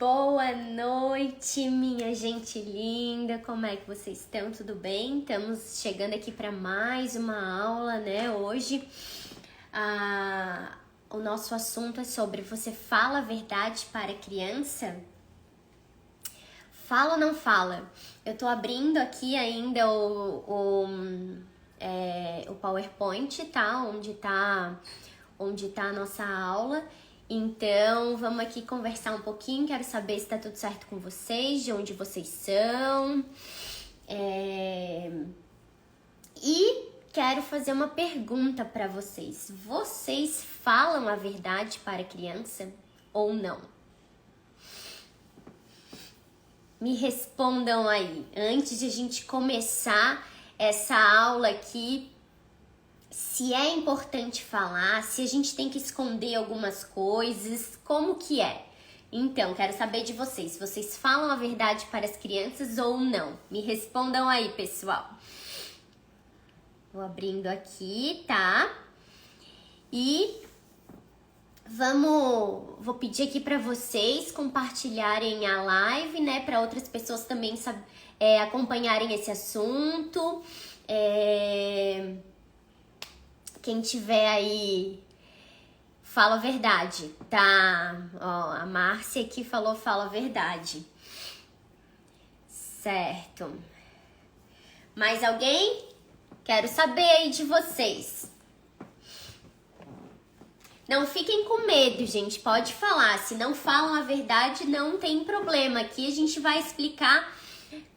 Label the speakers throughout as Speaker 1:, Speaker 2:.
Speaker 1: Boa noite, minha gente linda, como é que vocês estão? Tudo bem? Estamos chegando aqui para mais uma aula, né? Hoje o nosso assunto é sobre você fala a verdade para a criança? Fala ou não fala? Eu tô abrindo aqui ainda o PowerPoint, tá? Onde tá a nossa aula. Então, vamos aqui conversar um pouquinho. Quero saber se tá tudo certo com vocês, de onde vocês são. E quero fazer uma pergunta para vocês. Vocês falam a verdade para a criança ou não? Me respondam aí, antes de a gente começar essa aula aqui, se é importante falar, se a gente tem que esconder algumas coisas, como que é? Então, quero saber de vocês, vocês falam a verdade para as crianças ou não? Me respondam aí, pessoal. Vou abrindo aqui, tá? E vou pedir aqui para vocês compartilharem a live, né? Para outras pessoas também acompanharem esse assunto. Quem tiver aí, fala a verdade, tá? Ó, a Márcia aqui falou, fala a verdade. Certo. Mais alguém? Quero saber aí de vocês. Não fiquem com medo, gente, pode falar. Se não falam a verdade, não tem problema. Aqui a gente vai explicar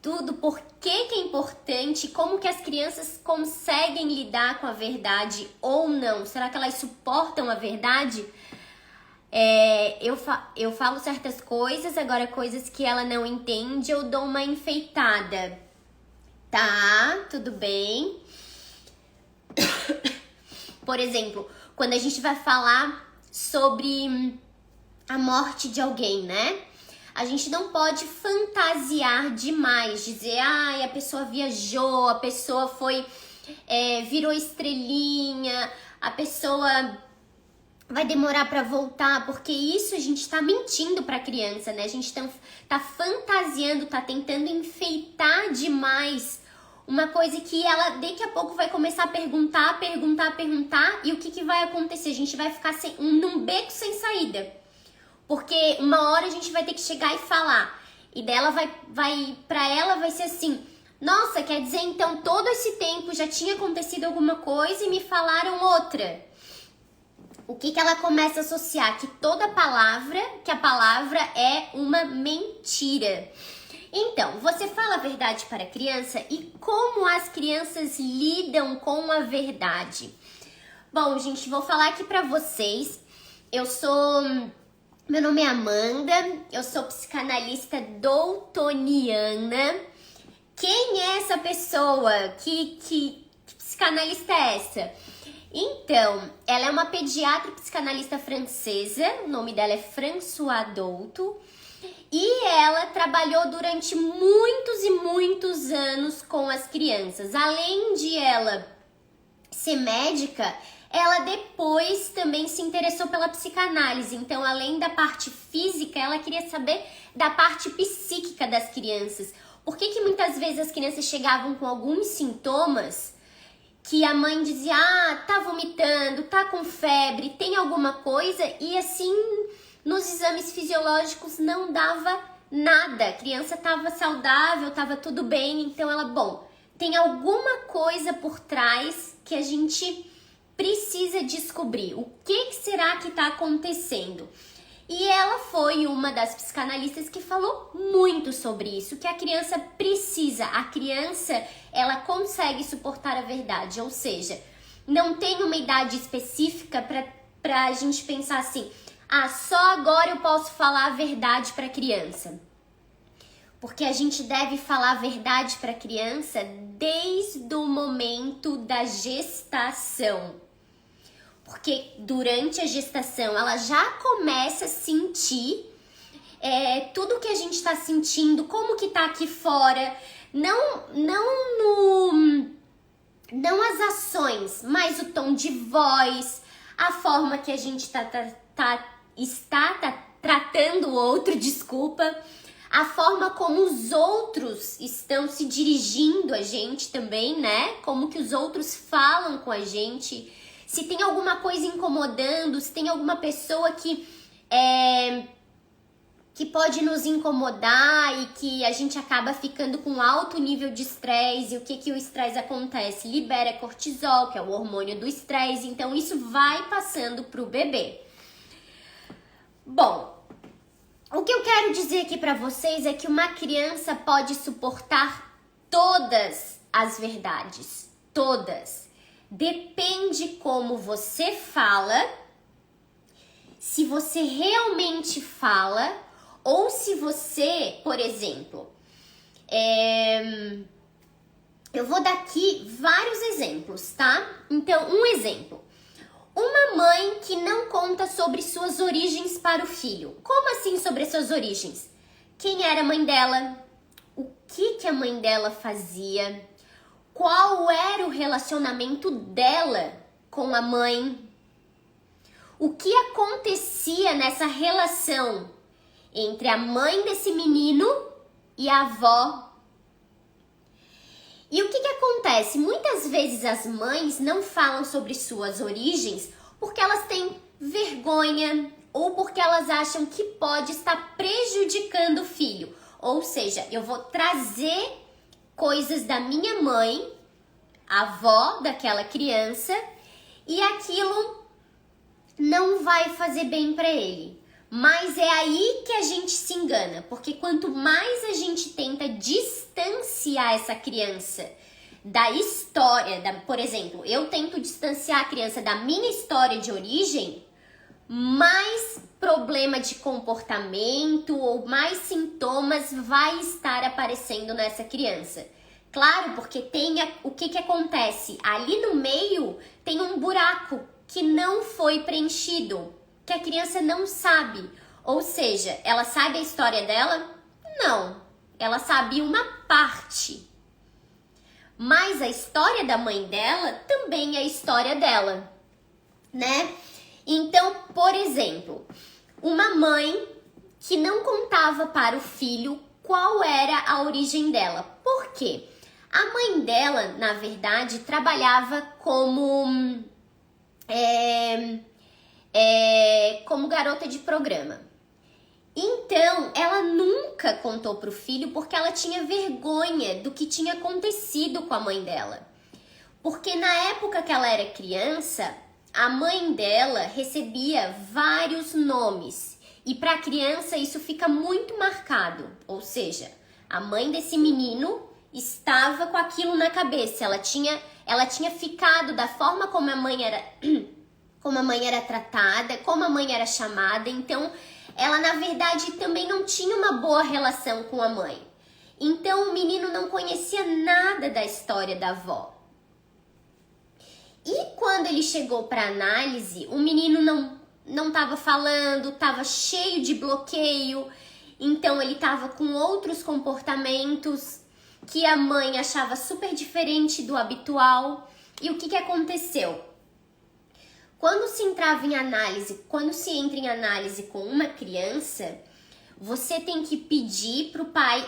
Speaker 1: tudo, por que é importante, como que as crianças conseguem lidar com a verdade ou não. Será que elas suportam a verdade? Eu falo certas coisas, agora coisas que ela não entende, eu dou uma enfeitada. Tá, tudo bem. Por exemplo, quando a gente vai falar sobre a morte de alguém, né? A gente não pode fantasiar demais, dizer, a pessoa viajou, a pessoa virou estrelinha, a pessoa vai demorar para voltar, porque isso a gente tá mentindo pra criança, né? A gente tá fantasiando, tá tentando enfeitar demais uma coisa que ela daqui a pouco vai começar a perguntar, e o que vai acontecer? A gente vai ficar num beco sem saída. Porque uma hora a gente vai ter que chegar e falar. E dela pra ela vai ser assim, nossa, quer dizer então todo esse tempo já tinha acontecido alguma coisa e me falaram outra. O que ela começa a associar? Que a palavra é uma mentira. Então, você fala a verdade para a criança e como as crianças lidam com a verdade? Bom, gente, vou falar aqui pra vocês. Meu nome é Amanda, eu sou psicanalista doutoniana. Quem é essa pessoa? Que psicanalista é essa? Então, ela é uma pediatra psicanalista francesa, o nome dela é Françoise Douto, e ela trabalhou durante muitos e muitos anos com as crianças. Além de ela ser médica, ela depois também se interessou pela psicanálise. Então, além da parte física, ela queria saber da parte psíquica das crianças. Por que muitas vezes as crianças chegavam com alguns sintomas que a mãe dizia, tá vomitando, tá com febre, tem alguma coisa, e assim, nos exames fisiológicos não dava nada. A criança tava saudável, tava tudo bem, então tem alguma coisa por trás que a gente precisa descobrir. O que será que está acontecendo? E ela foi uma das psicanalistas que falou muito sobre isso, que a criança precisa, ela consegue suportar a verdade, ou seja, não tem uma idade específica para a gente pensar assim, só agora eu posso falar a verdade para a criança. Porque a gente deve falar a verdade para a criança desde o momento da gestação. Porque durante a gestação ela já começa a sentir tudo que a gente está sentindo, como que tá aqui fora. Não as ações, mas o tom de voz, a forma que a gente está tratando o outro, desculpa. A forma como os outros estão se dirigindo a gente também, né? Como que os outros falam com a gente. Se tem alguma coisa incomodando, se tem alguma pessoa que pode nos incomodar e que a gente acaba ficando com alto nível de estresse. E o que o estresse acontece? Libera cortisol, que é o hormônio do estresse. Então, isso vai passando pro bebê. Bom, o que eu quero dizer aqui para vocês é que uma criança pode suportar todas as verdades, todas. Depende como você fala, se você realmente fala, ou se você, por exemplo, eu vou dar aqui vários exemplos, tá? Então, um exemplo. Uma mãe que não conta sobre suas origens para o filho. Como assim sobre suas origens? Quem era a mãe dela? O que a mãe dela fazia? Qual era o relacionamento dela com a mãe? O que acontecia nessa relação entre a mãe desse menino e a avó? E o que acontece? Muitas vezes as mães não falam sobre suas origens porque elas têm vergonha ou porque elas acham que pode estar prejudicando o filho. Ou seja, eu vou trazer coisas da minha mãe, a avó daquela criança, e aquilo não vai fazer bem para ele. Mas é aí que a gente se engana, porque quanto mais a gente tenta distanciar essa criança da história, por exemplo, eu tento distanciar a criança da minha história de origem, mais problema de comportamento ou mais sintomas vai estar aparecendo nessa criança. Claro, porque o que acontece? Ali no meio tem um buraco que não foi preenchido, que a criança não sabe. Ou seja, ela sabe a história dela? Não. Ela sabe uma parte. Mas a história da mãe dela também é a história dela, né? Então, por exemplo, uma mãe que não contava para o filho qual era a origem dela. Por quê? A mãe dela, na verdade, trabalhava como garota de programa. Então, ela nunca contou pro filho porque ela tinha vergonha do que tinha acontecido com a mãe dela. Porque na época que ela era criança, a mãe dela recebia vários nomes. E para a criança isso fica muito marcado. Ou seja, a mãe desse menino estava com aquilo na cabeça. Ela tinha ficado da forma como a mãe era tratada, como a mãe era chamada. Então, ela na verdade também não tinha uma boa relação com a mãe. Então, o menino não conhecia nada da história da avó. E quando ele chegou para análise, o menino não estava falando, estava cheio de bloqueio. Então, ele estava com outros comportamentos que a mãe achava super diferente do habitual. E o que aconteceu? Quando se entra em análise com uma criança, você tem que pedir pro pai,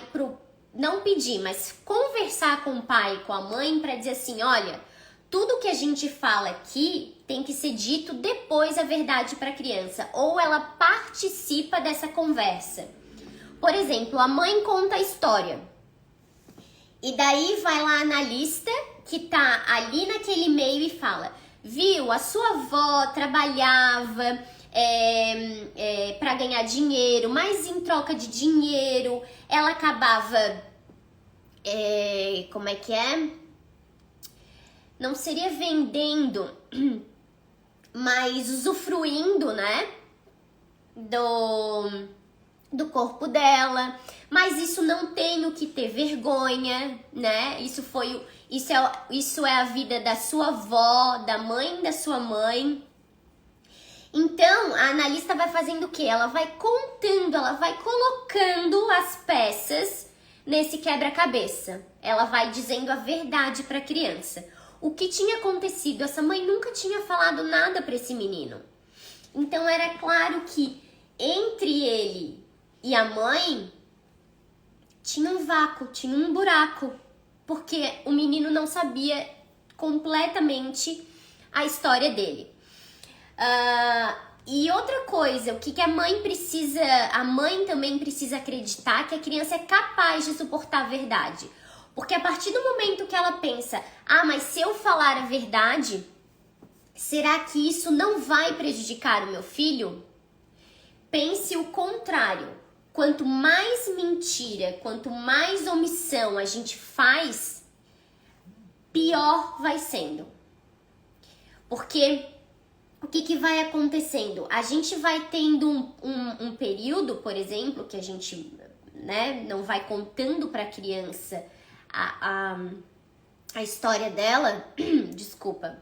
Speaker 1: não pedir, mas conversar com o pai e com a mãe para dizer assim, olha, tudo que a gente fala aqui tem que ser dito depois a verdade para a criança, ou ela participa dessa conversa. Por exemplo, a mãe conta a história. E daí vai lá a analista que tá ali naquele meio e fala, viu, a sua avó trabalhava para ganhar dinheiro, mas em troca de dinheiro ela acabava, não seria vendendo, mas usufruindo, né, do corpo dela. Mas isso não tenho que ter vergonha, né? Isso é a vida da sua avó, da mãe da sua mãe. Então, a analista vai fazendo o quê? Ela vai contando, ela vai colocando as peças nesse quebra-cabeça. Ela vai dizendo a verdade para a criança. O que tinha acontecido? Essa mãe nunca tinha falado nada para esse menino. Então, era claro que entre ele e a mãe tinha um vácuo, tinha um buraco, porque o menino não sabia completamente a história dele. E outra coisa, o que a mãe precisa, a mãe também precisa acreditar que a criança é capaz de suportar a verdade. Porque a partir do momento que ela pensa, mas se eu falar a verdade, será que isso não vai prejudicar o meu filho? Pense o contrário. Quanto mais mentira, quanto mais omissão a gente faz, pior vai sendo. Porque o que vai acontecendo? A gente vai tendo um período, por exemplo, que a gente, né, não vai contando para a criança a história dela, desculpa,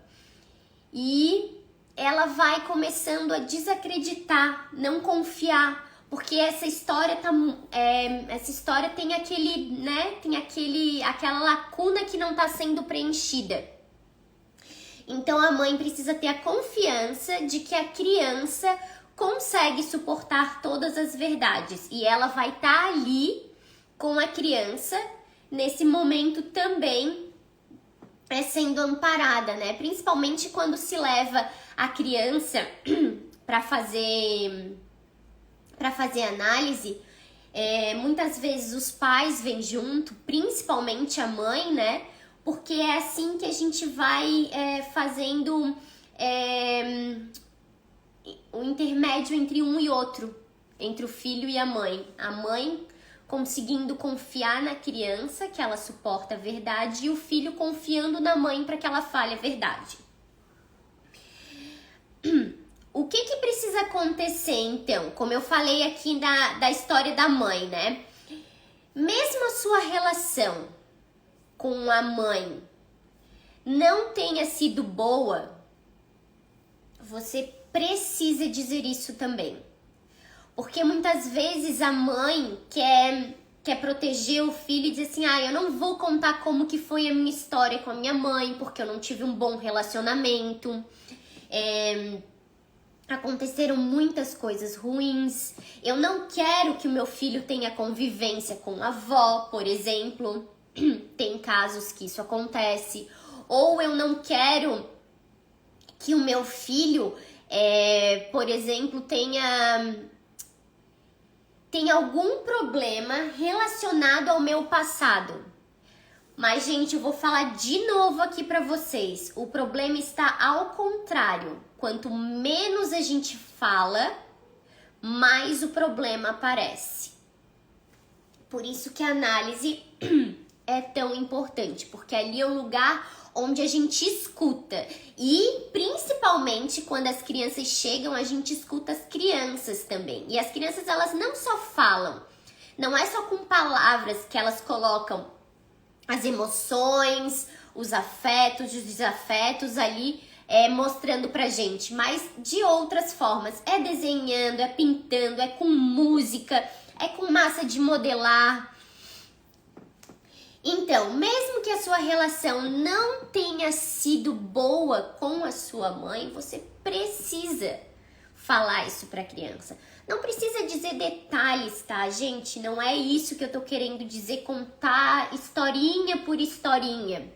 Speaker 1: e ela vai começando a desacreditar, não confiar, porque essa história tem aquele, né, aquela lacuna que não está sendo preenchida. Então a mãe precisa ter a confiança de que a criança consegue suportar todas as verdades e ela vai estar ali com a criança nesse momento também sendo amparada, né? Principalmente quando se leva a criança para fazer análise, muitas vezes os pais vêm junto, principalmente a mãe, né? Porque é assim que a gente vai fazendo o intermédio entre um e outro, entre o filho e a mãe. A mãe conseguindo confiar na criança, que ela suporta a verdade, e o filho confiando na mãe para que ela fale a verdade. O que precisa acontecer, então? Como eu falei aqui da história da mãe, né? Mesmo a sua relação com a mãe não tenha sido boa, você precisa dizer isso também. Porque muitas vezes a mãe quer proteger o filho e diz assim, eu não vou contar como que foi a minha história com a minha mãe, porque eu não tive um bom relacionamento. Aconteceram muitas coisas ruins. Eu não quero que o meu filho tenha convivência com a avó, por exemplo. Tem casos que isso acontece. Ou eu não quero que o meu filho, por exemplo, tenha algum problema relacionado ao meu passado. Mas, gente, eu vou falar de novo aqui pra vocês. O problema está ao contrário. Quanto menos a gente fala, mais o problema aparece. Por isso que a análise é tão importante, porque ali é o lugar onde a gente escuta. E, principalmente, quando as crianças chegam, a gente escuta as crianças também. E as crianças, elas não só falam, não é só com palavras que elas colocam as emoções, os afetos, os desafetos ali, mostrando pra gente, mas de outras formas. É desenhando, é pintando, é com música, é com massa de modelar. Então, mesmo que a sua relação não tenha sido boa com a sua mãe, você precisa falar isso pra criança. Não precisa dizer detalhes, tá, gente? Não é isso que eu tô querendo dizer, contar historinha por historinha.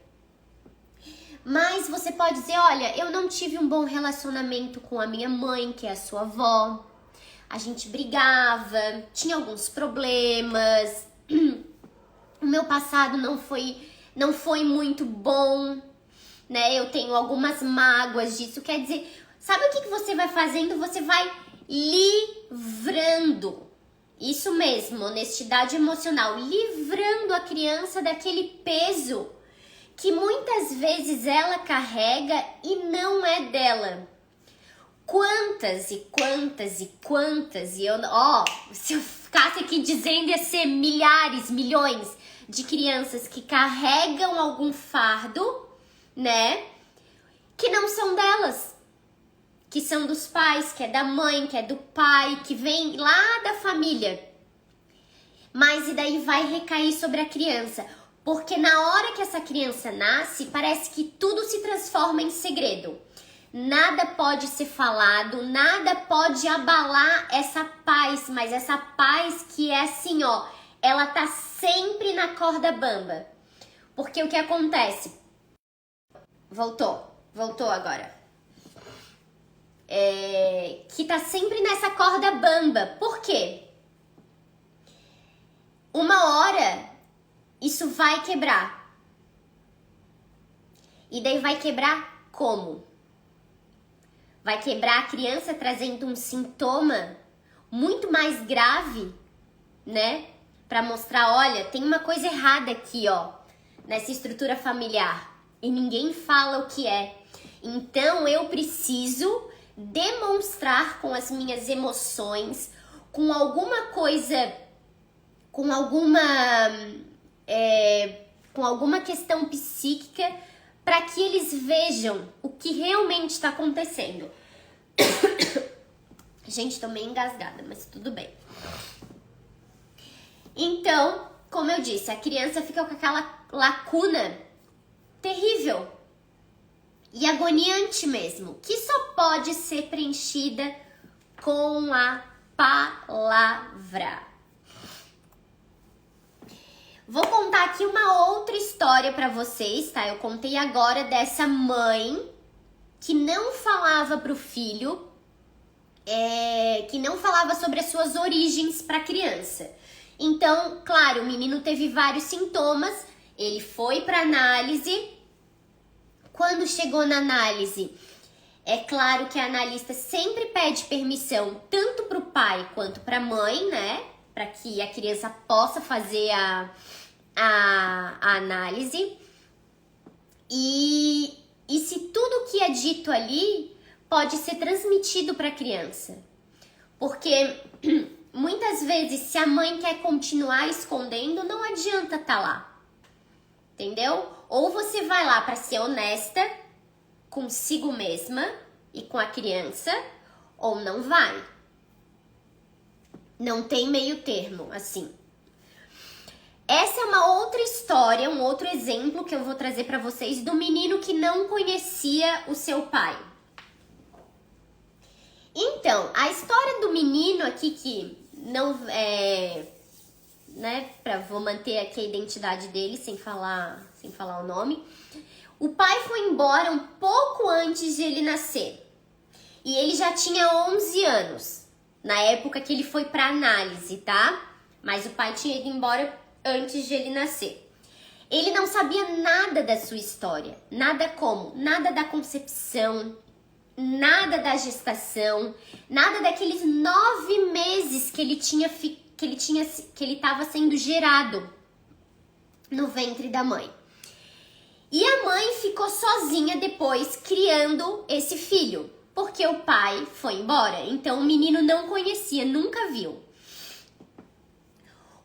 Speaker 1: Mas você pode dizer, olha, eu não tive um bom relacionamento com a minha mãe, que é a sua avó. A gente brigava, tinha alguns problemas. O meu passado não foi muito bom, né? Eu tenho algumas mágoas disso. Quer dizer, sabe o que você vai fazendo? Você vai livrando. Isso mesmo, honestidade emocional. Livrando a criança daquele peso que muitas vezes ela carrega e não é dela. Quantas e quantas e quantas, e se eu ficasse aqui dizendo, ia ser milhares, milhões de crianças que carregam algum fardo, né, que não são delas, que são dos pais, que é da mãe, que é do pai, que vem lá da família. Mas e daí vai recair sobre a criança, porque na hora que essa criança nasce, parece que tudo se transforma em segredo. nada pode ser falado, nada pode abalar essa paz, mas essa paz que é assim, ó, ela tá sempre na corda bamba. Porque o que acontece? Voltou agora. Que tá sempre nessa corda bamba. Por quê? Uma hora isso vai quebrar. E daí vai quebrar como? Vai quebrar a criança trazendo um sintoma muito mais grave, né? Pra mostrar, olha, tem uma coisa errada aqui, ó, nessa estrutura familiar. E ninguém fala o que é. Então eu preciso demonstrar com as minhas emoções, com alguma coisa, com alguma questão psíquica, para que eles vejam o que realmente está acontecendo. Gente, tô meio engasgada, mas tudo bem. Então, como eu disse, a criança fica com aquela lacuna terrível e agoniante mesmo, que só pode ser preenchida com a palavra. Vou contar aqui uma outra história pra vocês, tá? Eu contei agora dessa mãe que não falava pro filho, que não falava sobre as suas origens pra criança. Então, claro, o menino teve vários sintomas, ele foi pra análise. Quando chegou na análise, é claro que a analista sempre pede permissão tanto pro pai quanto pra mãe, né? Para que a criança possa fazer a análise. E se tudo que é dito ali pode ser transmitido para a criança. Porque muitas vezes, se a mãe quer continuar escondendo, não adianta tá lá. Entendeu? Ou você vai lá para ser honesta consigo mesma e com a criança, ou não vai. Não tem meio termo, assim. Essa é uma outra história, um outro exemplo que eu vou trazer para vocês do menino que não conhecia o seu pai. Então, a história do menino aqui que não né, vou manter aqui a identidade dele sem falar o nome. O pai foi embora um pouco antes de ele nascer. E ele já tinha 11 anos, na época que ele foi para análise, tá? Mas o pai tinha ido embora antes de ele nascer. Ele não sabia nada da sua história, nada da concepção, nada da gestação, nada daqueles 9 meses que ele estava sendo gerado no ventre da mãe. E a mãe ficou sozinha depois criando esse filho, porque o pai foi embora. Então o menino não conhecia, nunca viu.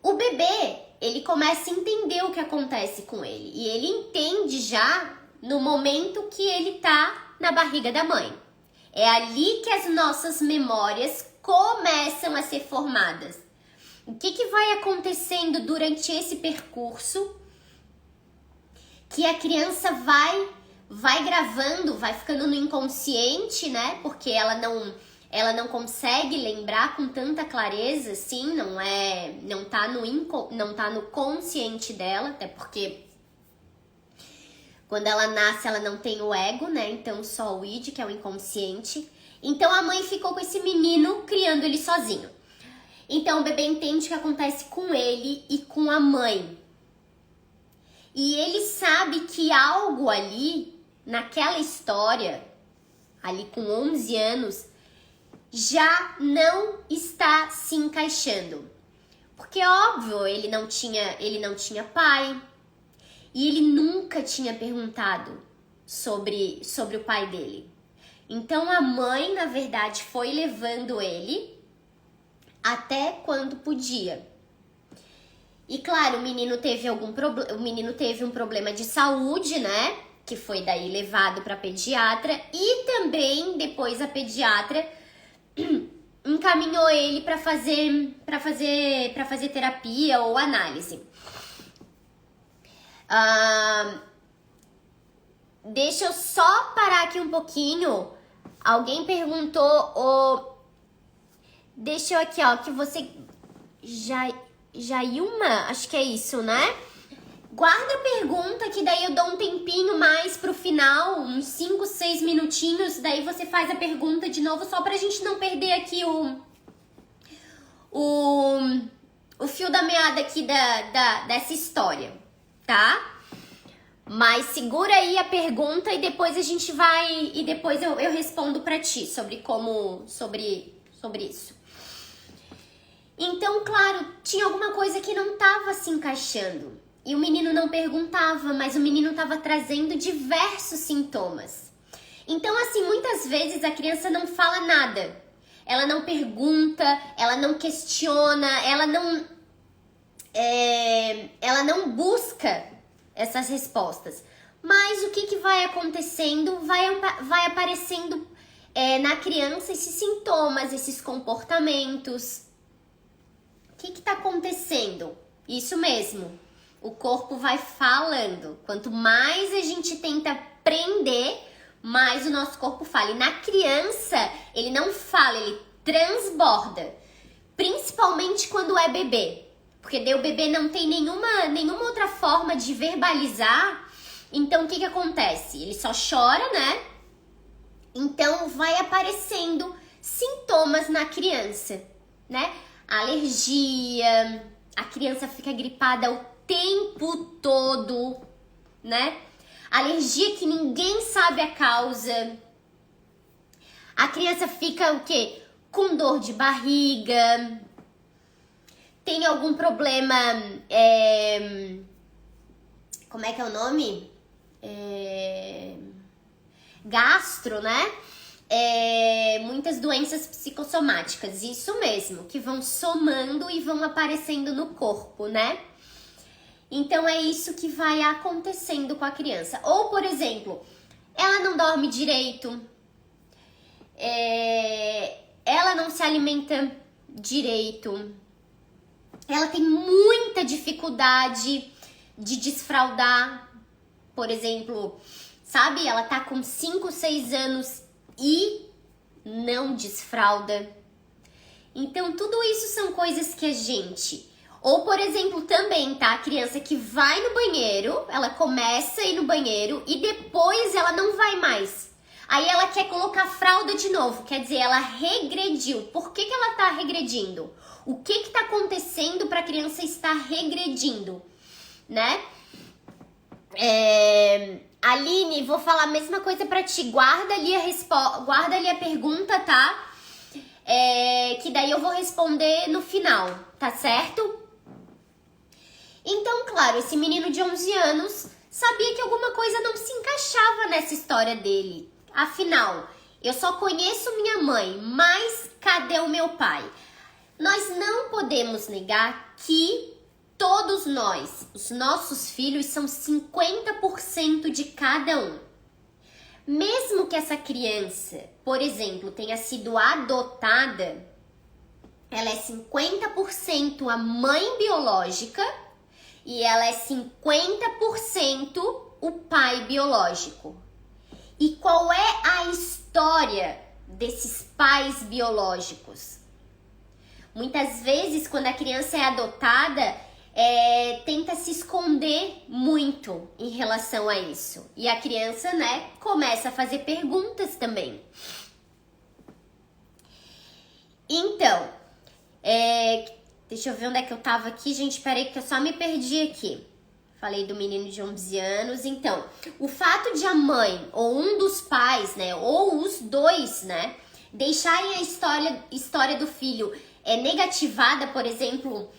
Speaker 1: O bebê, ele começa a entender o que acontece com ele. E ele entende já no momento que ele tá na barriga da mãe. É ali que as nossas memórias começam a ser formadas. O que vai acontecendo durante esse percurso que a criança vai gravando, vai ficando no inconsciente, né? Porque ela não consegue lembrar com tanta clareza, assim, não tá no consciente dela, até porque quando ela nasce ela não tem o ego, né? Então só o id, que é o inconsciente. Então a mãe ficou com esse menino criando ele sozinho. Então o bebê entende o que acontece com ele e com a mãe. E ele sabe que algo ali, naquela história, ali com 11 anos, já não está se encaixando. Porque, óbvio, ele não tinha pai. E ele nunca tinha perguntado sobre o pai dele. Então a mãe, na verdade, foi levando ele até quando podia. E claro, o menino teve um problema de saúde, né? Que foi daí levado para pediatra, e também depois a pediatra encaminhou ele para fazer terapia ou análise. Deixa eu só parar aqui um pouquinho Alguém perguntou, deixa eu aqui, ó, que você... Jailma, acho que é isso, né? Guarda a pergunta, que daí eu dou um tempinho mais pro final, uns 5, 6 minutinhos, daí você faz a pergunta de novo, só pra gente não perder aqui o fio da meada aqui dessa história, tá? Mas segura aí a pergunta e depois a gente vai... E depois eu respondo pra ti sobre isso. Então, claro, tinha alguma coisa que não tava se encaixando. E o menino não perguntava, mas o menino tava trazendo diversos sintomas. Então, assim, muitas vezes a criança não fala nada. Ela não pergunta, ela não questiona, ela não busca essas respostas. Mas o que vai acontecendo? Vai aparecendo na criança esses sintomas, esses comportamentos. O que tá acontecendo? Isso mesmo. O corpo vai falando. Quanto mais a gente tenta prender, mais o nosso corpo fala. E na criança, ele não fala, ele transborda. Principalmente quando é bebê. Porque daí o bebê não tem nenhuma outra forma de verbalizar. Então, o que acontece? Ele só chora, né? Então, vai aparecendo sintomas na criança, né? Alergia, a criança fica gripada o tempo todo, né? Alergia que ninguém sabe a causa. A criança fica o quê? Com dor de barriga. Tem algum problema, como é que é o nome? Gastro, né? Muitas doenças psicossomáticas, isso mesmo, que vão somando e vão aparecendo no corpo, né? Então é isso que vai acontecendo com a criança. Ou, por exemplo, ela não dorme direito, ela não se alimenta direito, ela tem muita dificuldade de desfraldar, por exemplo, sabe? Ela tá com 5, 6 anos e não desfralda. Então, tudo isso são coisas que a gente... Ou, por exemplo, também, tá? A criança que vai no banheiro, ela começa a ir no banheiro e depois ela não vai mais. Aí ela quer colocar fralda de novo, quer dizer, ela regrediu. Por que ela tá regredindo? O que tá acontecendo para a criança estar regredindo, né? Aline, vou falar a mesma coisa pra ti. Guarda ali a pergunta, tá? Que daí eu vou responder no final, tá certo? Então, claro, esse menino de 11 anos sabia que alguma coisa não se encaixava nessa história dele. Afinal, eu só conheço minha mãe, mas cadê o meu pai? Nós não podemos negar que todos nós, os nossos filhos, são 50% de cada um. Mesmo que essa criança, por exemplo, tenha sido adotada, ela é 50% a mãe biológica e ela é 50% o pai biológico. E qual é a história desses pais biológicos? Muitas vezes, quando a criança é adotada, tenta se esconder muito em relação a isso. E a criança, né, começa a fazer perguntas também. Então, deixa eu ver onde é que eu tava aqui, gente. Peraí que eu só me perdi aqui. Falei do menino de 11 anos. Então, o fato de a mãe ou um dos pais, né, ou os dois, né, deixarem a história do filho negativada, por exemplo,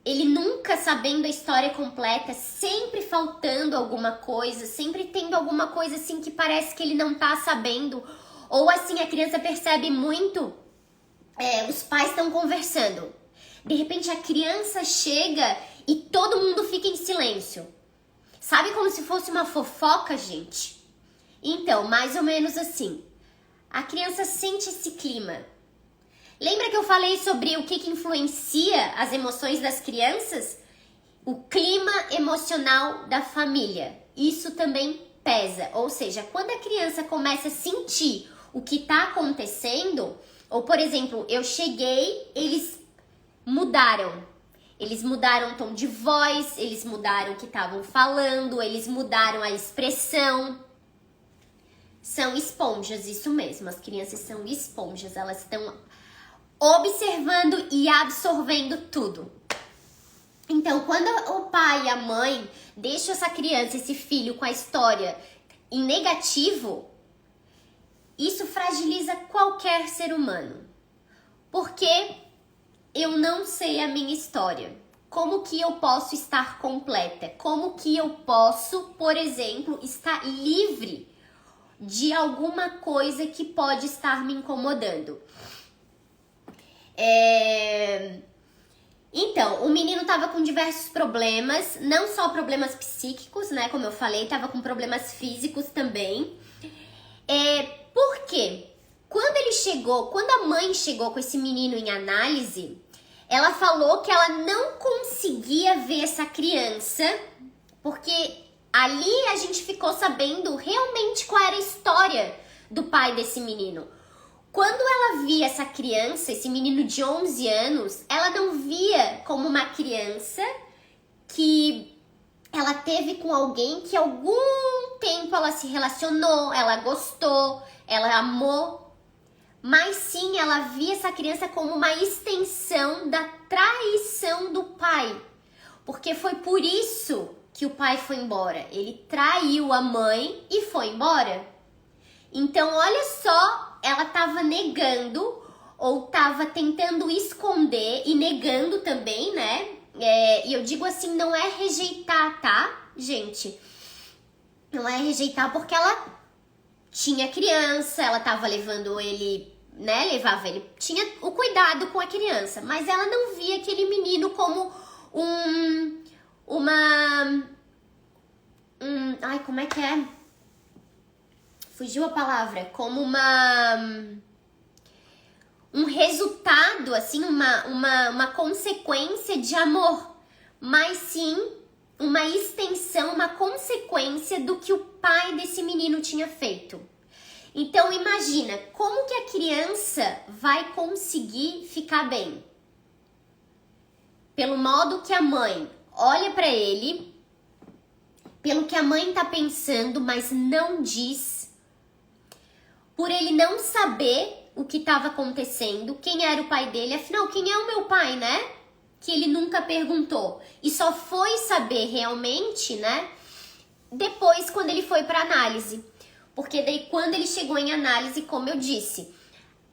Speaker 1: ele nunca sabendo a história completa, sempre faltando alguma coisa, sempre tendo alguma coisa assim que parece que ele não tá sabendo, ou assim a criança percebe muito, os pais estão conversando. De repente a criança chega e todo mundo fica em silêncio. Sabe, como se fosse uma fofoca, gente? Então, mais ou menos assim. A criança sente esse clima. Lembra que eu falei sobre o que influencia as emoções das crianças? O clima emocional da família. Isso também pesa. Ou seja, quando a criança começa a sentir o que tá acontecendo. Ou, por exemplo, eu cheguei, eles mudaram. Eles mudaram o tom de voz, eles mudaram o que estavam falando, eles mudaram a expressão. São esponjas, isso mesmo, as crianças são esponjas, elas estão observando e absorvendo tudo. Então, quando o pai e a mãe deixam essa criança, esse filho com a história em negativo, isso fragiliza qualquer ser humano. Porque eu não sei a minha história. Como que eu posso estar completa? Como que eu posso, por exemplo, estar livre de alguma coisa que pode estar me incomodando? Então, o menino tava com diversos problemas, não só problemas psíquicos, né? Como eu falei, tava com problemas físicos também. Por quê? Quando a mãe chegou com esse menino em análise, ela falou que ela não conseguia ver essa criança, porque ali a gente ficou sabendo realmente qual era a história do pai desse menino. Quando ela via essa criança, esse menino de 11 anos, ela não via como uma criança que ela teve com alguém que algum tempo ela se relacionou, ela gostou, ela amou. Mas sim, ela via essa criança como uma extensão da traição do pai. Porque foi por isso que o pai foi embora. Ele traiu a mãe e foi embora. Então, olha só, ela estava negando ou estava tentando esconder e negando também, né? E eu digo assim, não é rejeitar, tá, gente? Não é rejeitar porque ela tinha criança, ela estava levando ele, né? Levava ele, tinha o cuidado com a criança, mas ela não via aquele menino como ai, como é que é? Fugiu a palavra. Como um resultado, assim, uma consequência de amor, mas sim uma extensão, uma consequência do que o pai desse menino tinha feito. Então imagina, como que a criança vai conseguir ficar bem? Pelo modo que a mãe olha para ele, pelo que a mãe tá pensando, mas não diz, por ele não saber o que estava acontecendo, quem era o pai dele, afinal, quem é o meu pai, né? Que ele nunca perguntou. E só foi saber realmente, né? Depois, quando ele foi para análise. Porque daí, quando ele chegou em análise, como eu disse,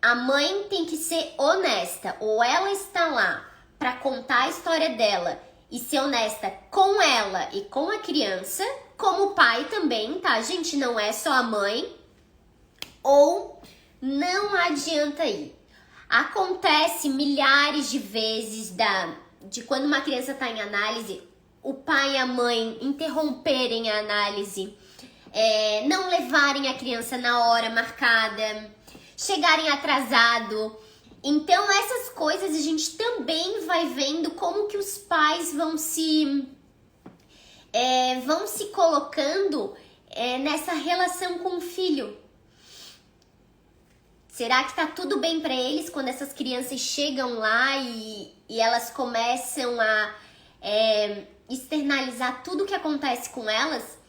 Speaker 1: a mãe tem que ser honesta. Ou ela está lá para contar a história dela e ser honesta com ela e com a criança, como o pai também, tá, gente? Não é só a mãe. Ou não adianta ir. Acontece milhares de vezes de quando uma criança está em análise, o pai e a mãe interromperem a análise, não levarem a criança na hora marcada, chegarem atrasado. Então essas coisas a gente também vai vendo como que os pais vão se colocando nessa relação com o filho. Será que tá tudo bem para eles quando essas crianças chegam lá e elas começam a externalizar tudo o que acontece com elas?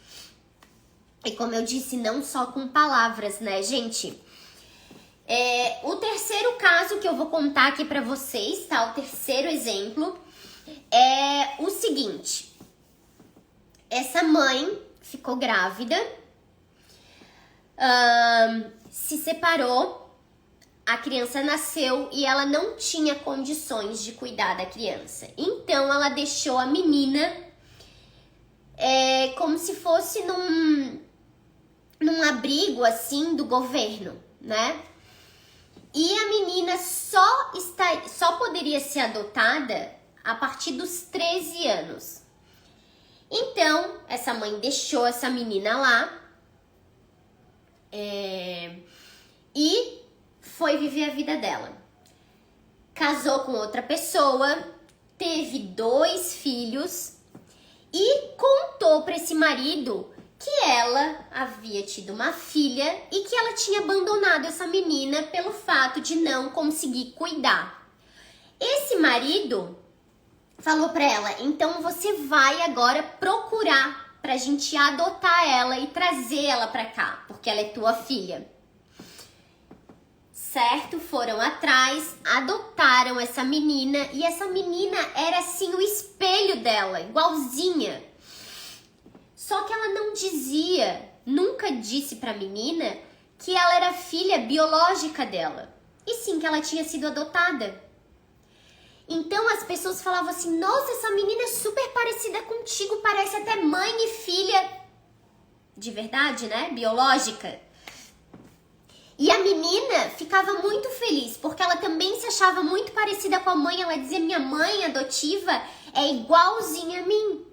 Speaker 1: E como eu disse, não só com palavras, né, gente? O terceiro caso que eu vou contar aqui para vocês, tá? O terceiro exemplo é o seguinte. Essa mãe ficou grávida, se separou, a criança nasceu e ela não tinha condições de cuidar da criança. Então, ela deixou a menina como se fosse num abrigo, assim, do governo, né? E a menina só poderia ser adotada a partir dos 13 anos. Então, essa mãe deixou essa menina lá e foi viver a vida dela. Casou com outra pessoa, teve 2 filhos e contou para esse marido que ela havia tido uma filha e que ela tinha abandonado essa menina pelo fato de não conseguir cuidar. Esse marido falou pra ela, então você vai agora procurar pra gente adotar ela e trazer ela pra cá, porque ela é tua filha. Certo? Foram atrás, adotaram essa menina e essa menina era assim o espelho dela, igualzinha. Só que ela não dizia, nunca disse pra menina que ela era filha biológica dela. E sim que ela tinha sido adotada. Então as pessoas falavam assim, nossa, essa menina é super parecida contigo, parece até mãe e filha. De verdade, né? Biológica. E a menina ficava muito feliz, porque ela também se achava muito parecida com a mãe. Ela dizia, minha mãe adotiva é igualzinha a mim.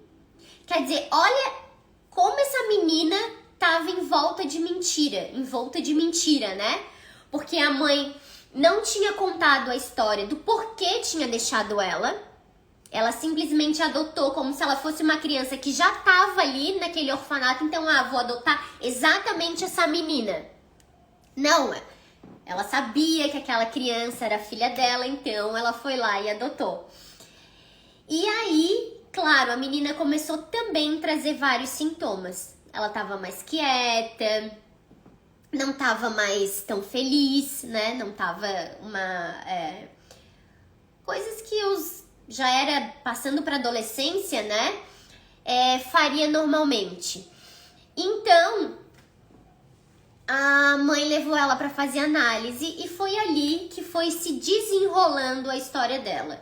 Speaker 1: Quer dizer, olha como essa menina estava envolta de mentira, né? Porque a mãe não tinha contado a história do porquê tinha deixado ela. Ela simplesmente adotou como se ela fosse uma criança que já estava ali naquele orfanato. Então, vou adotar exatamente essa menina. Não, ela sabia que aquela criança era filha dela, então ela foi lá e adotou. E aí, claro, a menina começou também a trazer vários sintomas. Ela estava mais quieta, não estava mais tão feliz, né? Não estava coisas que já era passando para adolescência, né? Faria normalmente. Então, a mãe levou ela para fazer análise e foi ali que foi se desenrolando a história dela.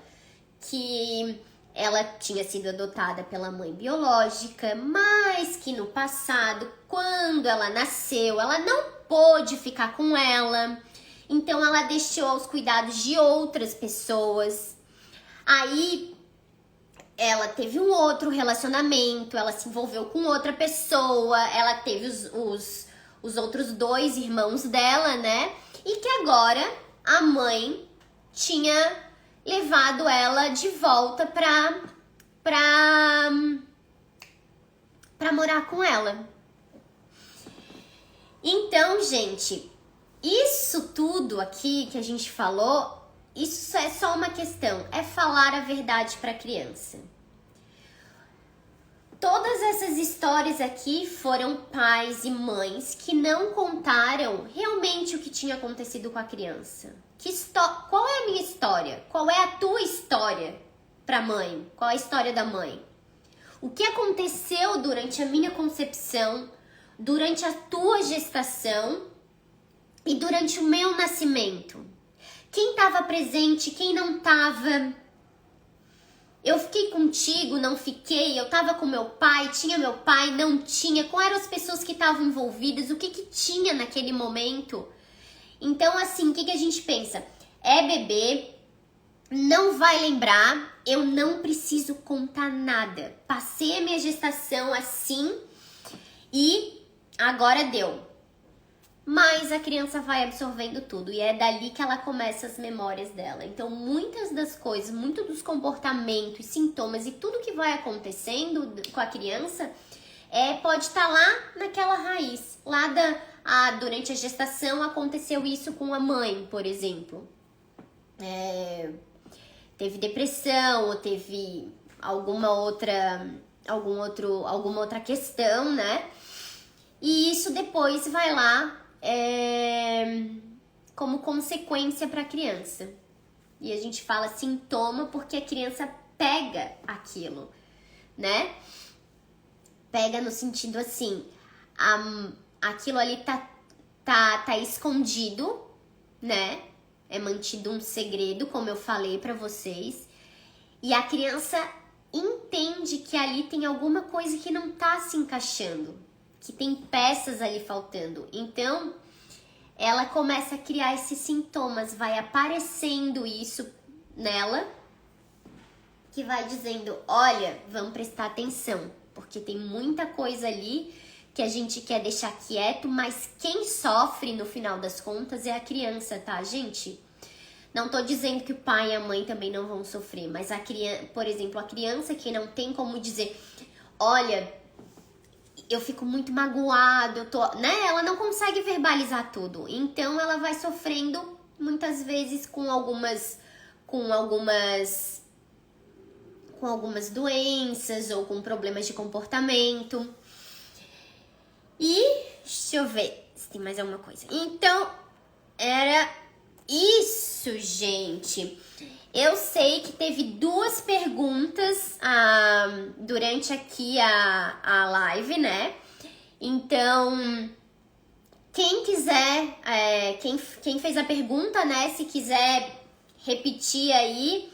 Speaker 1: Que ela tinha sido adotada pela mãe biológica, mas que no passado, quando ela nasceu, ela não pôde ficar com ela. Então ela deixou aos cuidados de outras pessoas. Aí ela teve um outro relacionamento, ela se envolveu com outra pessoa, ela teve os outros 2 irmãos dela, né? E que agora a mãe tinha levado ela de volta pra morar com ela. Então, gente, isso tudo aqui que a gente falou, isso é só uma questão, é falar a verdade pra criança. Todas essas histórias aqui foram pais e mães que não contaram realmente o que tinha acontecido com a criança. Qual é a minha história? Qual é a tua história pra mãe? Qual é a história da mãe? O que aconteceu durante a minha concepção, durante a tua gestação e durante o meu nascimento? Quem estava presente, quem não estava? Eu fiquei contigo, não fiquei? Eu tava com meu pai, tinha meu pai, não tinha? Quais eram as pessoas que estavam envolvidas? O que tinha naquele momento? Então, assim, o que a gente pensa? É bebê, não vai lembrar, eu não preciso contar nada. Passei a minha gestação assim e agora deu. Mas a criança vai absorvendo tudo e é dali que ela começa as memórias dela. Então, muitas das coisas, muito dos comportamentos, sintomas e tudo que vai acontecendo com a criança pode estar lá naquela raiz. Durante a gestação aconteceu isso com a mãe, por exemplo. Teve depressão ou teve alguma outra questão, né? E isso depois vai lá como consequência para a criança. E a gente fala sintoma porque a criança pega aquilo, né? Pega no sentido assim, aquilo ali tá escondido, né? É mantido um segredo, como eu falei pra vocês. E a criança entende que ali tem alguma coisa que não tá se encaixando, que tem peças ali faltando. Então, ela começa a criar esses sintomas, vai aparecendo isso nela, que vai dizendo, olha, vamos prestar atenção, porque tem muita coisa ali que a gente quer deixar quieto, mas quem sofre no final das contas é a criança, tá, gente? Não tô dizendo que o pai e a mãe também não vão sofrer, mas a criança, por exemplo, a criança que não tem como dizer, olha, eu fico muito magoado, né? Ela não consegue verbalizar tudo. Então ela vai sofrendo muitas vezes com algumas doenças ou com problemas de comportamento. E deixa eu ver se tem mais alguma coisa. Então, era isso, gente. Eu sei que teve 2 perguntas durante aqui a live, né? Então, quem quiser, quem fez a pergunta, né? Se quiser repetir aí.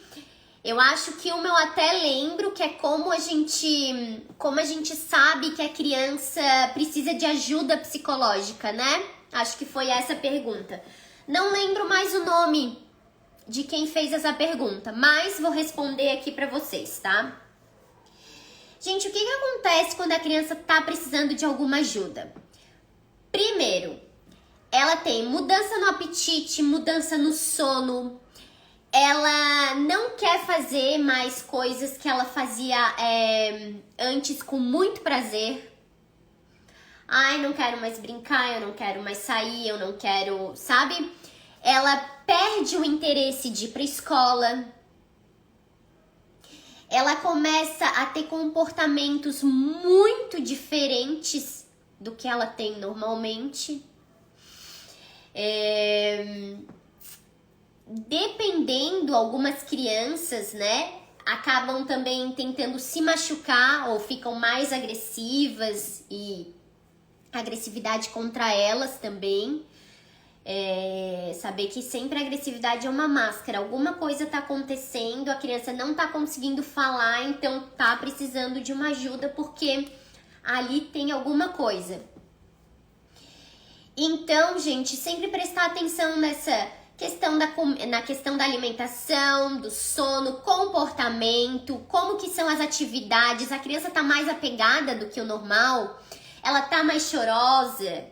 Speaker 1: Eu acho que uma eu até lembro, que é como a gente sabe que a criança precisa de ajuda psicológica, né? Acho que foi essa a pergunta. Não lembro mais o nome de quem fez essa pergunta, mas vou responder aqui pra vocês, tá? Gente, o que acontece quando a criança tá precisando de alguma ajuda? Primeiro, ela tem mudança no apetite, mudança no sono. Ela não quer fazer mais coisas que ela fazia antes com muito prazer. Ai, não quero mais brincar, eu não quero mais sair, eu não quero, sabe? Ela perde o interesse de ir pra escola. Ela começa a ter comportamentos muito diferentes do que ela tem normalmente. Dependendo, algumas crianças, né, acabam também tentando se machucar ou ficam mais agressivas e agressividade contra elas também. Saber que sempre a agressividade é uma máscara. Alguma coisa tá acontecendo, a criança não tá conseguindo falar, então tá precisando de uma ajuda porque ali tem alguma coisa. Então, gente, sempre prestar atenção nessa na questão da alimentação, do sono, comportamento, como que são as atividades. A criança tá mais apegada do que o normal, ela tá mais chorosa,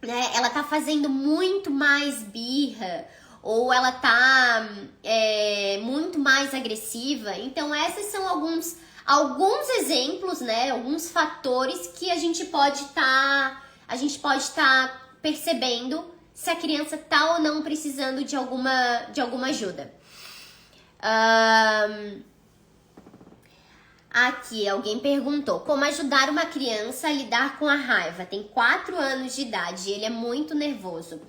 Speaker 1: né? Ela tá fazendo muito mais birra, ou ela tá muito mais agressiva. Então esses são alguns exemplos, né? Alguns fatores que a gente pode estar percebendo se a criança tá ou não precisando de alguma ajuda. Aqui, alguém perguntou: como ajudar uma criança a lidar com a raiva? Tem 4 anos de idade e ele é muito nervoso.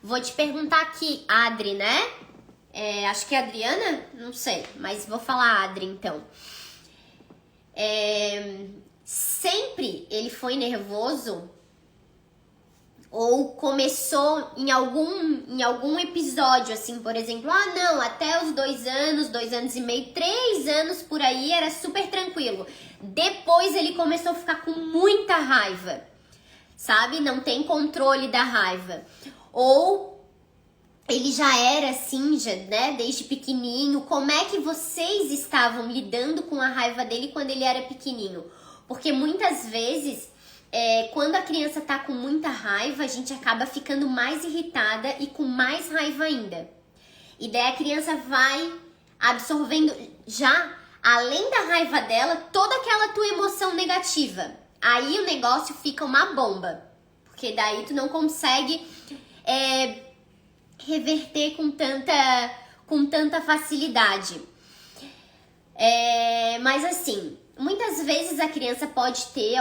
Speaker 1: Vou te perguntar aqui, Adri, né? Acho que é Adriana? Não sei, mas vou falar Adri, então. Sempre ele foi nervoso? Ou começou em algum episódio, assim, por exemplo, não, até os 2 anos, 2 anos e meio, 3 anos por aí era super tranquilo. Depois ele começou a ficar com muita raiva, sabe? Não tem controle da raiva. Ou ele já era assim, né, desde pequenininho. Como é que vocês estavam lidando com a raiva dele quando ele era pequenininho? Porque muitas vezes quando a criança tá com muita raiva, a gente acaba ficando mais irritada e com mais raiva ainda. E daí a criança vai absorvendo já, além da raiva dela, toda aquela tua emoção negativa. Aí o negócio fica uma bomba. Porque daí tu não consegue reverter com tanta facilidade. Mas assim, muitas vezes a criança pode ter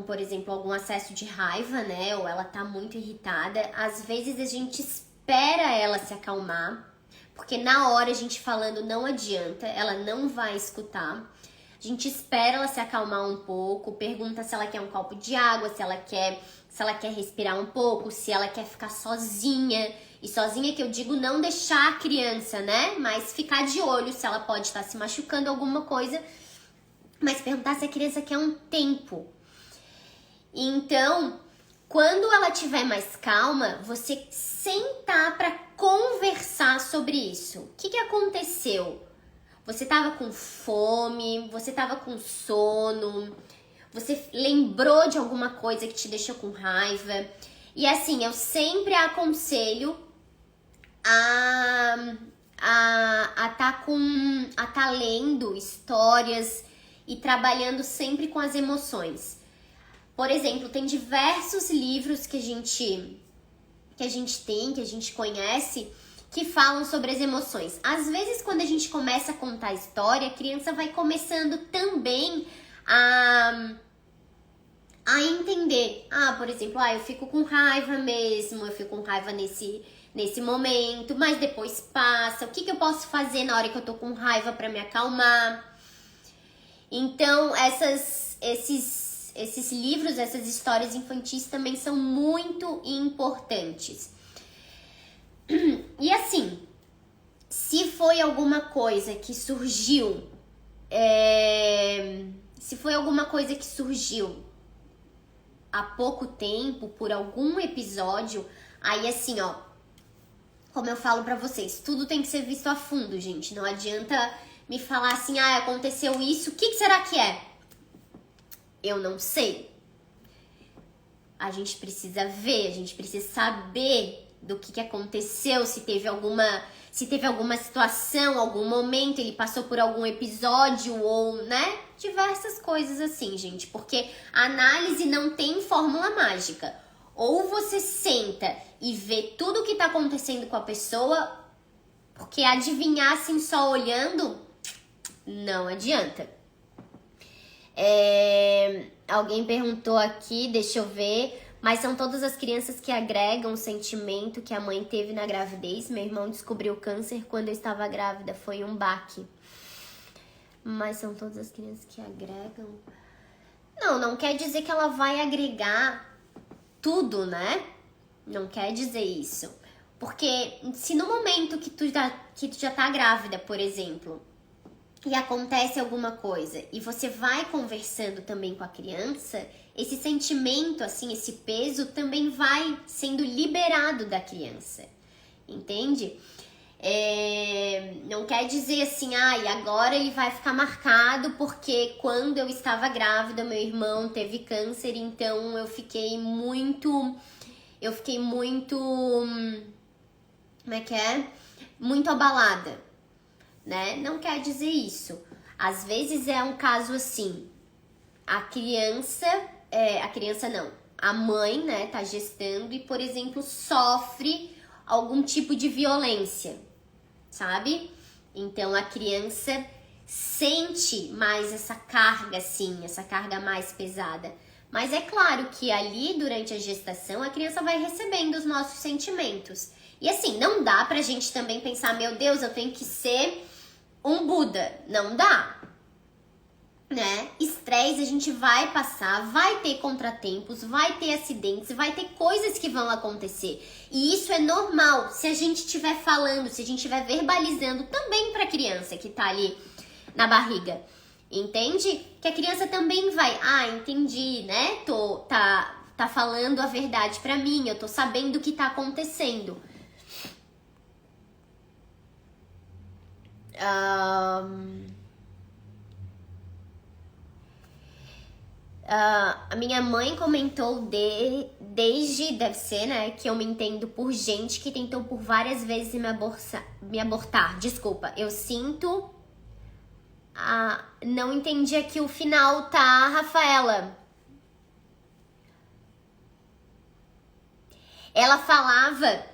Speaker 1: por exemplo, algum acesso de raiva, né? Ou ela tá muito irritada. Às vezes a gente espera ela se acalmar, porque na hora a gente falando não adianta, ela não vai escutar. A gente espera ela se acalmar um pouco, pergunta se ela quer um copo de água, se ela quer respirar um pouco, se ela quer ficar sozinha. E sozinha que eu digo não deixar a criança, né? Mas ficar de olho se ela pode estar se machucando alguma coisa. Mas perguntar se a criança quer um tempo. Então, quando ela estiver mais calma, você sentar para conversar sobre isso. O que aconteceu? Você estava com fome, você estava com sono, você lembrou de alguma coisa que te deixou com raiva. E assim, eu sempre aconselho a tá lendo histórias e trabalhando sempre com as emoções. Por exemplo, tem diversos livros que a gente conhece, que falam sobre as emoções. Às vezes, quando a gente começa a contar a história, a criança vai começando também a entender. Por exemplo, eu fico com raiva mesmo, eu fico com raiva nesse momento, mas depois passa. O que eu posso fazer na hora que eu tô com raiva para me acalmar? Então, esses livros, essas histórias infantis também são muito importantes. E assim, se foi alguma coisa que surgiu, há pouco tempo, por algum episódio, aí assim, como eu falo pra vocês, tudo tem que ser visto a fundo, gente. Não adianta me falar assim, aconteceu isso, o que será que é? Eu não sei. A gente precisa ver, a gente precisa saber do que aconteceu, se teve alguma situação, algum momento, ele passou por algum episódio ou, né? Diversas coisas assim, gente, porque a análise não tem fórmula mágica. Ou você senta e vê tudo o que tá acontecendo com a pessoa, porque adivinhar assim só olhando, não adianta. Alguém perguntou aqui, deixa eu ver, mas são todas as crianças que agregam o sentimento que a mãe teve na gravidez. Meu irmão descobriu câncer quando eu estava grávida, foi um baque. Mas são todas as crianças que agregam? Não quer dizer que ela vai agregar tudo, né? Não quer dizer isso. Porque se no momento que tu já tá grávida, por exemplo, e acontece alguma coisa e você vai conversando também com a criança, esse sentimento, assim, esse peso também vai sendo liberado da criança, entende? Não quer dizer assim, e agora ele vai ficar marcado porque quando eu estava grávida, meu irmão teve câncer, então eu fiquei muito, como é que é? Muito abalada, né? Não quer dizer isso. Às vezes é um caso assim, a mãe, né, tá gestando e, por exemplo, sofre algum tipo de violência, sabe? Então a criança sente mais essa carga, assim, essa carga mais pesada. Mas é claro que ali, durante a gestação, a criança vai recebendo os nossos sentimentos. E assim, não dá pra gente também pensar, meu Deus, eu tenho que ser um Buda. Não dá, né? Estresse a gente vai passar, vai ter contratempos, vai ter acidentes, vai ter coisas que vão acontecer. E isso é normal se a gente estiver falando, se a gente estiver verbalizando também pra criança que tá ali na barriga. Entende? Que a criança também vai, entendi, né? Tá falando a verdade pra mim, eu tô sabendo o que tá acontecendo. A minha mãe comentou deve ser, né, que eu me entendo por gente que tentou por várias vezes me abortar. Desculpa, eu sinto... não entendi aqui o final, tá, Rafaela? Ela falava...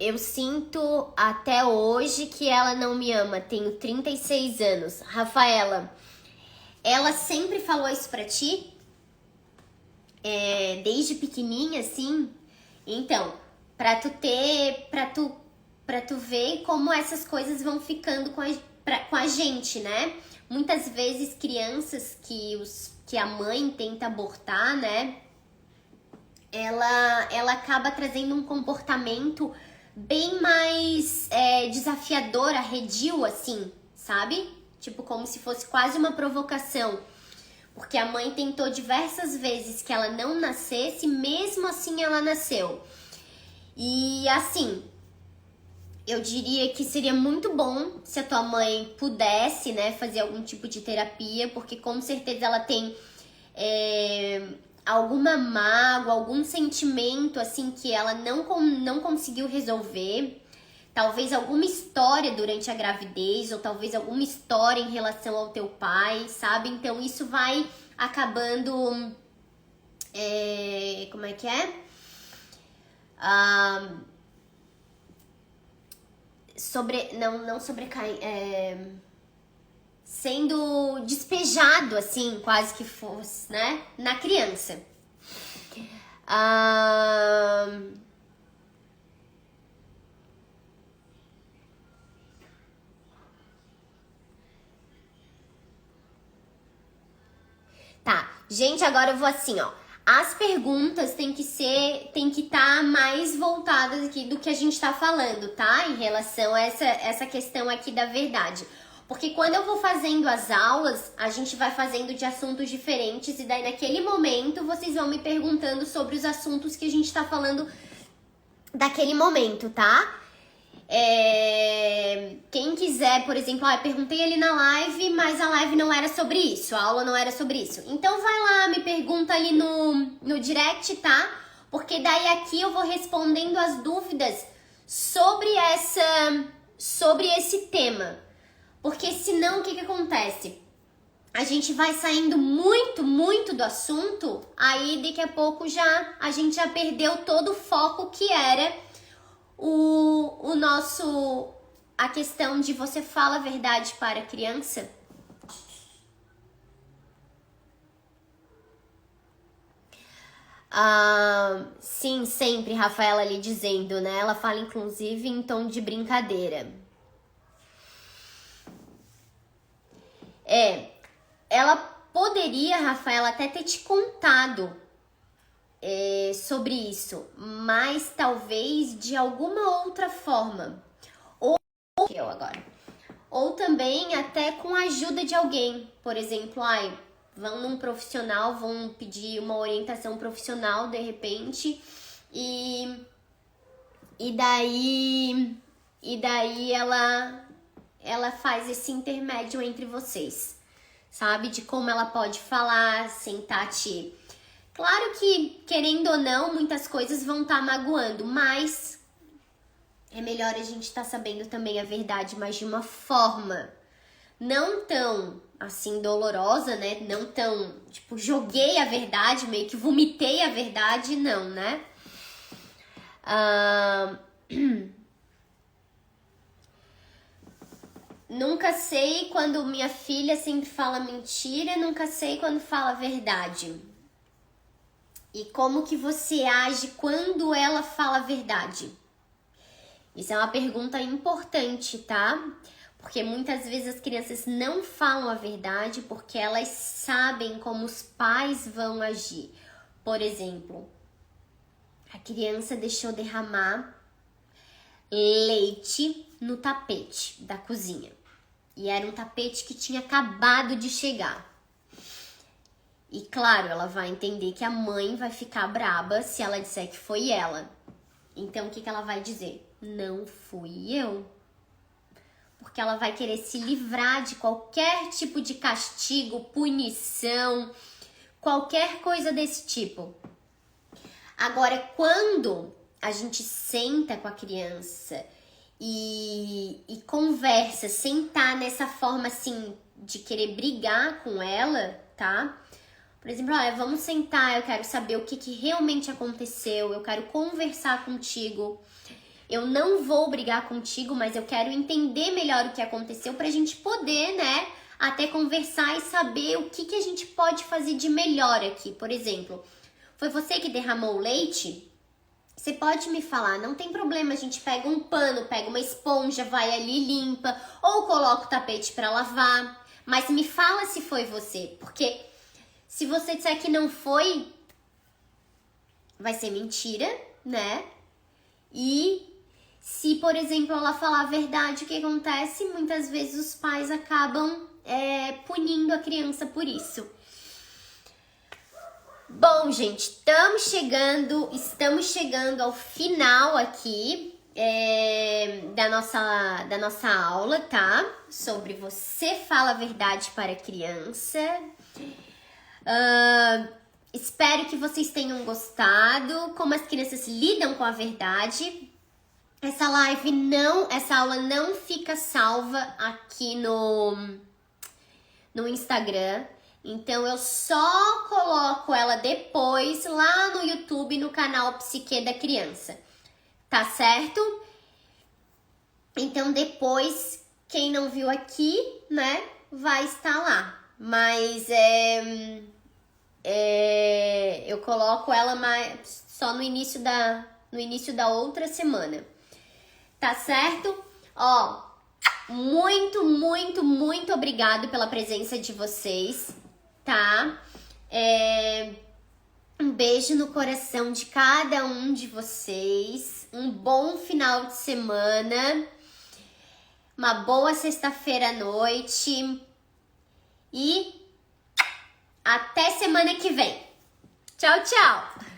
Speaker 1: Eu sinto até hoje que ela não me ama. Tenho 36 anos. Rafaela, ela sempre falou isso pra ti? Desde pequenininha, assim? Então, pra tu ver como essas coisas vão ficando com a gente, né? Muitas vezes crianças que a mãe tenta abortar, né? Ela acaba trazendo um comportamento bem mais desafiador, arredio, assim, sabe? Tipo, como se fosse quase uma provocação. Porque a mãe tentou diversas vezes que ela não nascesse, mesmo assim ela nasceu. E assim, eu diria que seria muito bom se a tua mãe pudesse, né, fazer algum tipo de terapia, porque com certeza ela tem alguma mágoa, algum sentimento assim que ela não conseguiu resolver. talvez alguma história durante a gravidez, ou talvez alguma história em relação ao teu pai, sabe? Então isso vai acabando, como é que é? Não sobrecai, sendo despejado, assim, quase que fosse, né? Na criança. Tá, gente, agora eu vou assim, ó. As perguntas tem que estar mais voltadas aqui do que a gente tá falando, tá? Em relação a essa questão aqui da verdade. Porque quando eu vou fazendo as aulas, a gente vai fazendo de assuntos diferentes e daí naquele momento vocês vão me perguntando sobre os assuntos que a gente tá falando daquele momento, tá? Quem quiser, por exemplo, eu perguntei ali na live, mas a live não era sobre isso, a aula não era sobre isso. Então vai lá, me pergunta ali no direct, tá? Porque daí aqui eu vou respondendo as dúvidas sobre esse tema. Porque senão o que acontece? A gente vai saindo muito do assunto, aí daqui a pouco a gente já perdeu todo o foco que era a questão de você fala a verdade para a criança. Sim, sempre, Rafaela ali dizendo, né? Ela fala inclusive em tom de brincadeira. Ela poderia, Rafaela, até ter te contado sobre isso, mas talvez de alguma outra forma. Ou também até com a ajuda de alguém. Por exemplo, vão num profissional, vão pedir uma orientação profissional de repente e daí ela faz esse intermédio entre vocês, sabe? De como ela pode falar, sentar te... Claro que, querendo ou não, muitas coisas vão estar magoando, mas é melhor a gente estar sabendo também a verdade, mas de uma forma não tão, assim, dolorosa, né? Não tão, tipo, joguei a verdade, meio que vomitei a verdade, não, né? Nunca sei quando minha filha sempre fala mentira, nunca sei quando fala a verdade. E como que você age quando ela fala a verdade? Isso é uma pergunta importante, tá? Porque muitas vezes as crianças não falam a verdade porque elas sabem como os pais vão agir. Por exemplo, a criança deixou derramar leite no tapete da cozinha. E era um tapete que tinha acabado de chegar. E claro, ela vai entender que a mãe vai ficar braba se ela disser que foi ela. Então, o que ela vai dizer? Não fui eu. Porque ela vai querer se livrar de qualquer tipo de castigo, punição, qualquer coisa desse tipo. Agora, quando a gente senta com a criança e conversa, sentar nessa forma assim de querer brigar com ela, tá? Por exemplo, vamos sentar, eu quero saber o que realmente aconteceu, eu quero conversar contigo. Eu não vou brigar contigo, mas eu quero entender melhor o que aconteceu pra gente poder, né, até conversar e saber o que a gente pode fazer de melhor aqui. Por exemplo, foi você que derramou o leite? Você pode me falar, não tem problema, a gente pega um pano, pega uma esponja, vai ali, limpa, ou coloca o tapete pra lavar. Mas me fala se foi você, porque se você disser que não foi, vai ser mentira, né? E se, por exemplo, ela falar a verdade, o que acontece? Muitas vezes os pais acabam punindo a criança por isso. Bom, gente, estamos chegando ao final aqui da nossa aula, tá? Sobre você fala a verdade para a criança. Espero que vocês tenham gostado, como as crianças lidam com a verdade. essa aula não fica salva aqui no Instagram. Então eu só coloco ela depois lá no YouTube, no canal Psique da Criança. Tá certo? Então depois, quem não viu aqui, né, vai estar lá. Mas eu coloco ela só no início da outra semana. Tá certo? Ó, muito, muito, muito obrigado pela presença de vocês, tá? Um beijo no coração de cada um de vocês. Um bom final de semana. Uma boa sexta-feira à noite. E até semana que vem. Tchau, tchau!